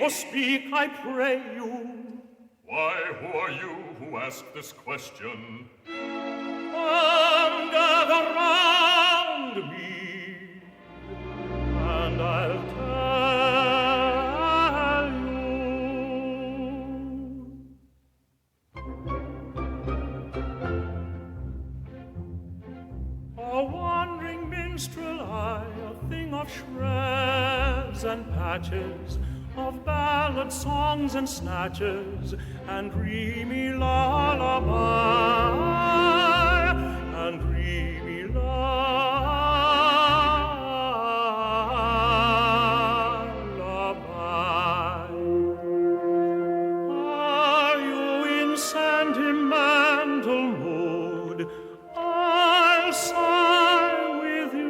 Speak, I pray you. Why, who are you who ask this question? Come, gather round me, and I'll tell you. A wandering minstrel I, a thing of shreds and patches, of ballad songs and snatches, and dreamy lullaby, and dreamy lullaby. Are you in sentimental mood? I'll sigh with you.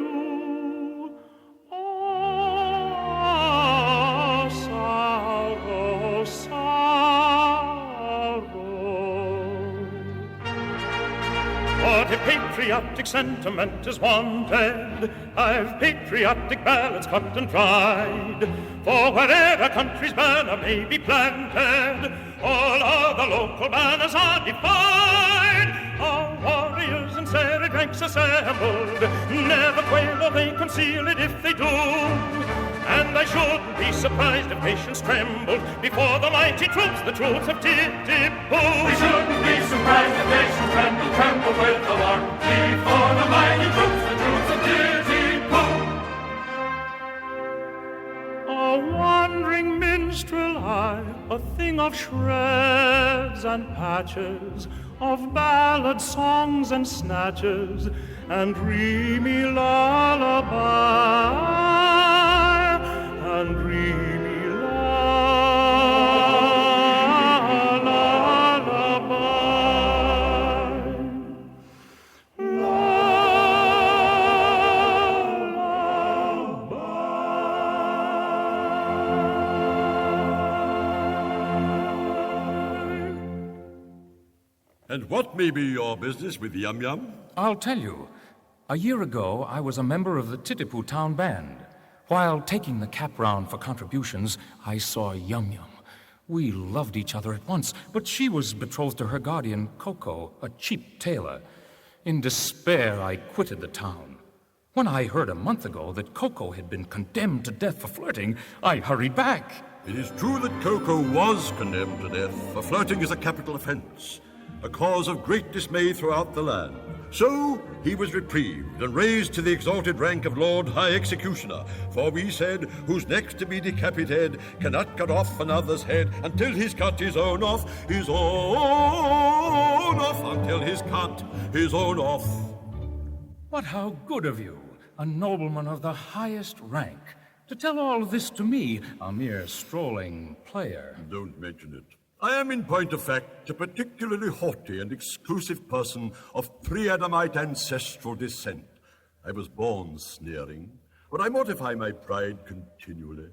If patriotic sentiment is wanted, I've patriotic ballads cut and dried. For wherever a country's banner may be planted, all other local banners are defied. Our warriors in serried ranks assembled never quail or they conceal it if they do. And I shouldn't be surprised if nations trembled before the mighty troops of Tip-Tip-Boo. We shouldn't be surprised if nations trembled with alarm before the mighty troops of Tip-Tip-Boo. A wandering minstrel I, a thing of shreds and patches, of ballad songs and snatches, and dreamy lullaby, and dreamy lullaby. And what may be your business with Yum Yum? I'll tell you. A year ago, I was a member of the Titipu Town Band. While taking the cap round for contributions, I saw Yum Yum. We loved each other at once, but she was betrothed to her guardian, Coco, a cheap tailor. In despair, I quitted the town. When I heard a month ago that Coco had been condemned to death for flirting, I hurried back. It is true that Coco was condemned to death, for flirting is a capital offense, a cause of great dismay throughout the land. So he was reprieved and raised to the exalted rank of Lord High Executioner. For we said, who's next to be decapitated cannot cut off another's head until he's cut his own off, his own off, until he's cut his own off. But how good of you, a nobleman of the highest rank, to tell all this to me, a mere strolling player. Don't mention it. I am, in point of fact, a particularly haughty and exclusive person of pre-Adamite ancestral descent. I was born sneering, but I mortify my pride continually.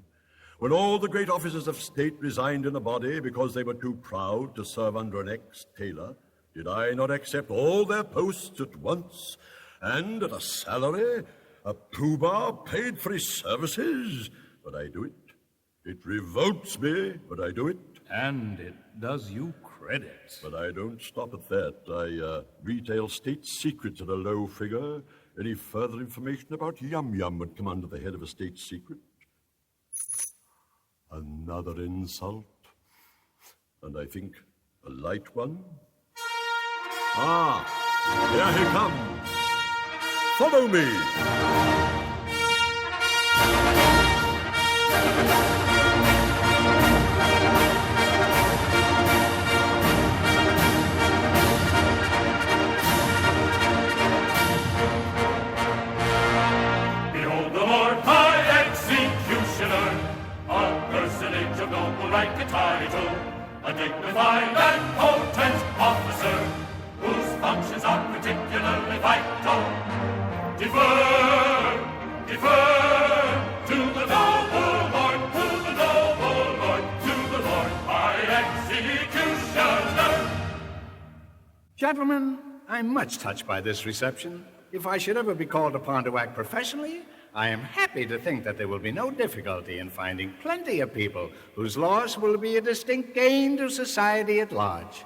When all the great officers of state resigned in a body because they were too proud to serve under an ex-tailor, did I not accept all their posts at once, and at a salary, a poobah paid for his services? But I do it. It revolts me, but I do it. And it does you credit. But I don't stop at that. I retail state secrets at a low figure. Any further information about Yum Yum would come under the head of a state secret. Another insult. And I think a light one. Ah, here he comes. Follow me. Behold the Lord High Executioner, a personage of noble rank and title, a dignified and potent officer, whose functions are particularly vital. Defer to the noble Lord, to the Lord High Executioner. Gentlemen, I'm much touched by this reception. If I should ever be called upon to act professionally, I am happy to think that there will be no difficulty in finding plenty of people whose loss will be a distinct gain to society at large.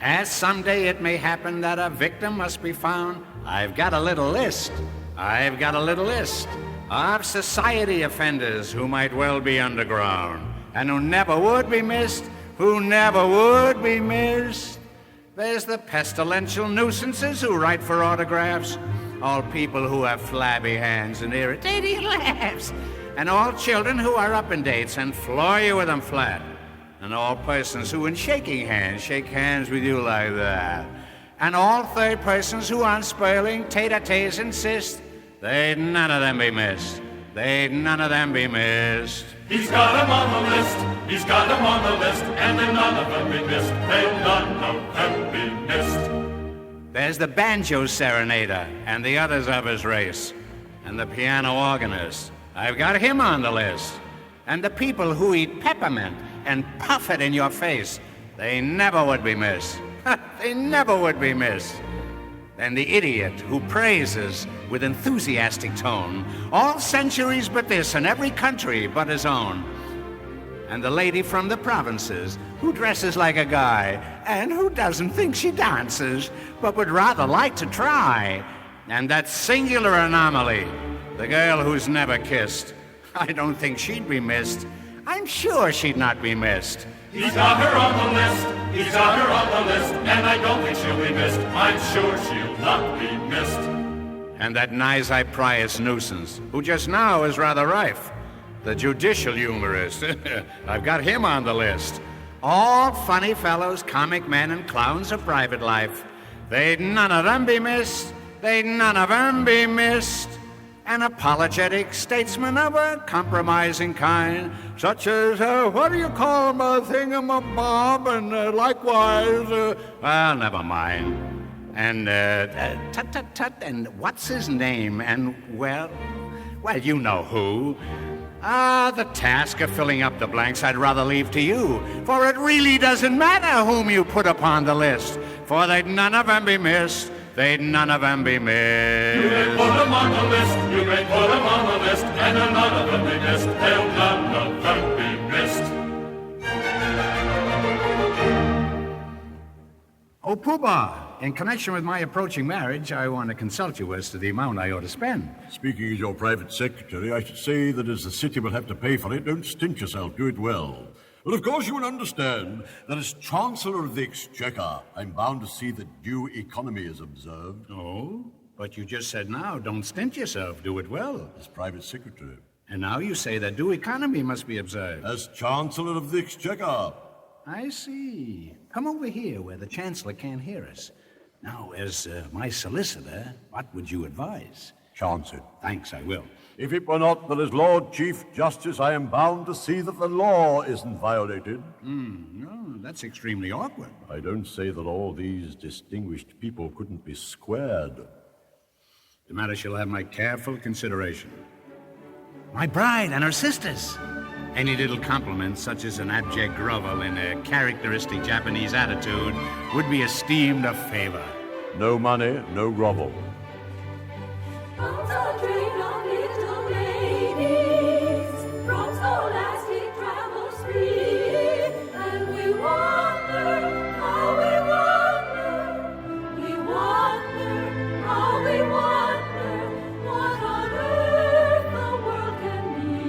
As someday it may happen that a victim must be found, I've got a little list of society offenders who might well be underground and who never would be missed. There's the pestilential nuisances who write for autographs, all people who have flabby hands and irritating laughs, and all children who are up in dates and floor you with them flat, and all persons who in shaking hands shake hands with you like that, and all third persons who on spoiling tete-a-tetes insist. They'd none of them be missed. He's got 'em on the list, and then none of them be missed. They'll none of them be missed. There's the banjo serenader and the others of his race, and the piano organist. I've got him on the list. And the people who eat peppermint and puff it in your face, they never would be missed. And the idiot who praises with enthusiastic tone all centuries but this and every country but his own. And the lady from the provinces who dresses like a guy and who doesn't think she dances but would rather like to try. And that singular anomaly, the girl who's never kissed. I don't think she'd be missed. I'm sure she'd not be missed. He's got her on the list, and I don't think she'll be missed. I'm sure she'll not be missed. And that Nisi-Prius nuisance, who just now is rather rife, the judicial humorist. I've got him on the list. All funny fellows, comic men, and clowns of private life. They'd none of them be missed. An apologetic statesman of a compromising kind, such as, what do you call him, a thingamabob, and likewise, well, never mind. And, tut, and what's his name, and, well, you know who. The task of filling up the blanks I'd rather leave to you, for it really doesn't matter whom you put upon the list, for they'd none of them be missed. You may put 'em on the list, and none of them be missed. They'll none of them be missed. Oh, Poobah, in connection with my approaching marriage, I want to consult you as to the amount I ought to spend. Speaking as your private secretary, I should say that as the city will have to pay for it, don't stint yourself. Do it well. But of course you will understand that as Chancellor of the Exchequer, I'm bound to see that due economy is observed. Oh, but you just said now, don't stint yourself, do it well. As Private Secretary. And now you say that due economy must be observed. As Chancellor of the Exchequer. I see. Come over here where the Chancellor can't hear us. Now, as my solicitor, what would you advise? Chance it. Thanks, I will. If it were not that as Lord Chief Justice, I am bound to see that the law isn't violated. No, that's extremely awkward. I don't say that all these distinguished people couldn't be squared. The matter shall have my careful consideration. My bride and her sisters. Any little compliment, such as an abject grovel in a characteristic Japanese attitude, would be esteemed a favor. No money, no grovel. Comes a train of little ladies from scholastic travels free, and we wonder how we wonder how we wonder what on earth the world can be,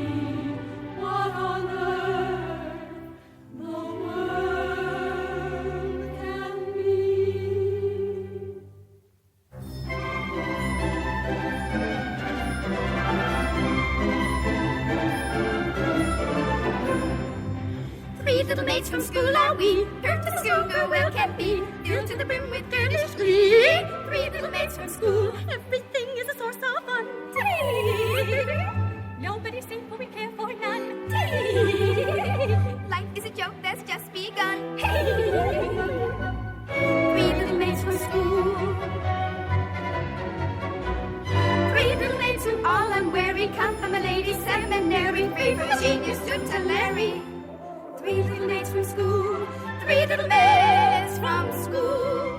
what on earth the world can be. 3 little maids from school are we, girt as a schoolgirl well can be, filled to the brim with girlish glee. 3 little maids from school, everything is a source of fun. Nobody's safe, for we care for none. Life is a joke that's just begun. 3 little maids from school. 3 little maids who all unwary come from a ladies' seminary, free from genius to Larry. 3 little maids from school. 3 little maids from school.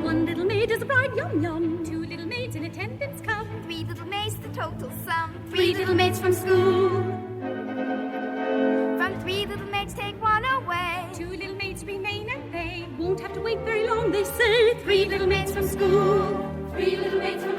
1 little maid is a bride, yum yum. 2 little maids in attendance come. 3 little maids, the total sum. 3 little maids from school. From 3 little maids, take 1 away. 2 little maids remain, and they won't have to wait very long, they say. 3 little maids from school. 3 little maids from